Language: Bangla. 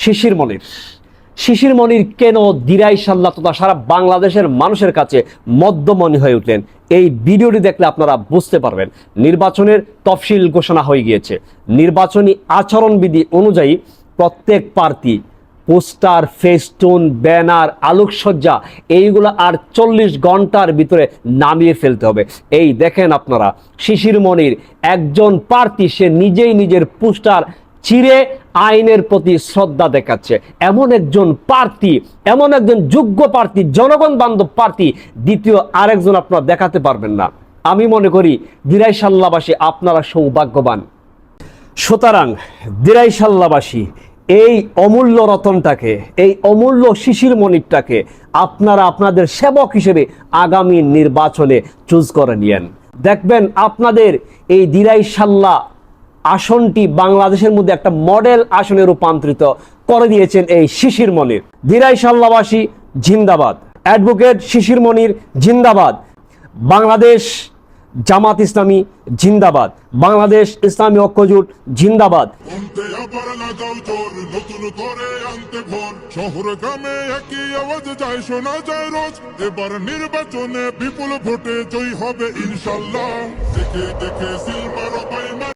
শিশির মনির। শিশির মনির কেন দিরাই সাল্লাহ তথা সারা বাংলাদেশের মানুষের কাছে মধ্যমণি হয়ে উঠলেন, এই ভিডিওটি দেখলে আপনারা বুঝতে পারবেন। নির্বাচনের তফসিল ঘোষণা হয়ে গিয়েছে। নির্বাচনী আচরণবিধি অনুযায়ী প্রত্যেক প্রার্থী পোস্টার, ফেস্টুন, ব্যানার, আলোকসজ্জা এইগুলো আর 40 ঘন্টার ভিতরে নামিয়ে ফেলতে হবে। এই দেখেন আপনারা, শিশির মনির একজন প্রার্থী, সে নিজেই নিজের পোস্টার চিরে আইনের প্রতি শ্রদ্ধা দেখাচ্ছে। এমন একজন প্রার্থী, এমন একজন যোগ্য প্রার্থী, জনগণ বান্ধব প্রার্থী দ্বিতীয় আরেকজন আপনারা দেখাতে পারবেন না। আমি মনে করি দিরাইশাল্লাবাসী আপনারা সৌভাগ্যবান। সুতরাং দিরাইশাল্লাবাসী এই অমূল্য রতনটাকে, এই অমূল্য শিশির মনিরটাকে আপনারা আপনাদের সেবক হিসেবে আগামী নির্বাচনে চুজ করে নিয়েন। দেখবেন আপনাদের এই দিরাইশাল্লাহ আসনটি বাংলাদেশের মধ্যে একটা মডেল আসনে রূপান্তরিত করে দিয়েছেন এই শিশির মনির। দিরাইশাল্লাহবাসী জিন্দাবাদ, অ্যাডভোকেট শিশির মনির জিন্দাবাদ, বাংলাদেশ জামাত ইসলামী জিন্দাবাদ, বাংলাদেশ ইসলামী ঐক্যজোট জিন্দাবাদ। শহর গ্রামে একই আওয়াজ যায়, শোনা যায় রোজ। এবার নির্বাচনে বিপুল ভোটে জয়ী হবে ইনশাল্লাহ। দেখে দেখে সিল মারো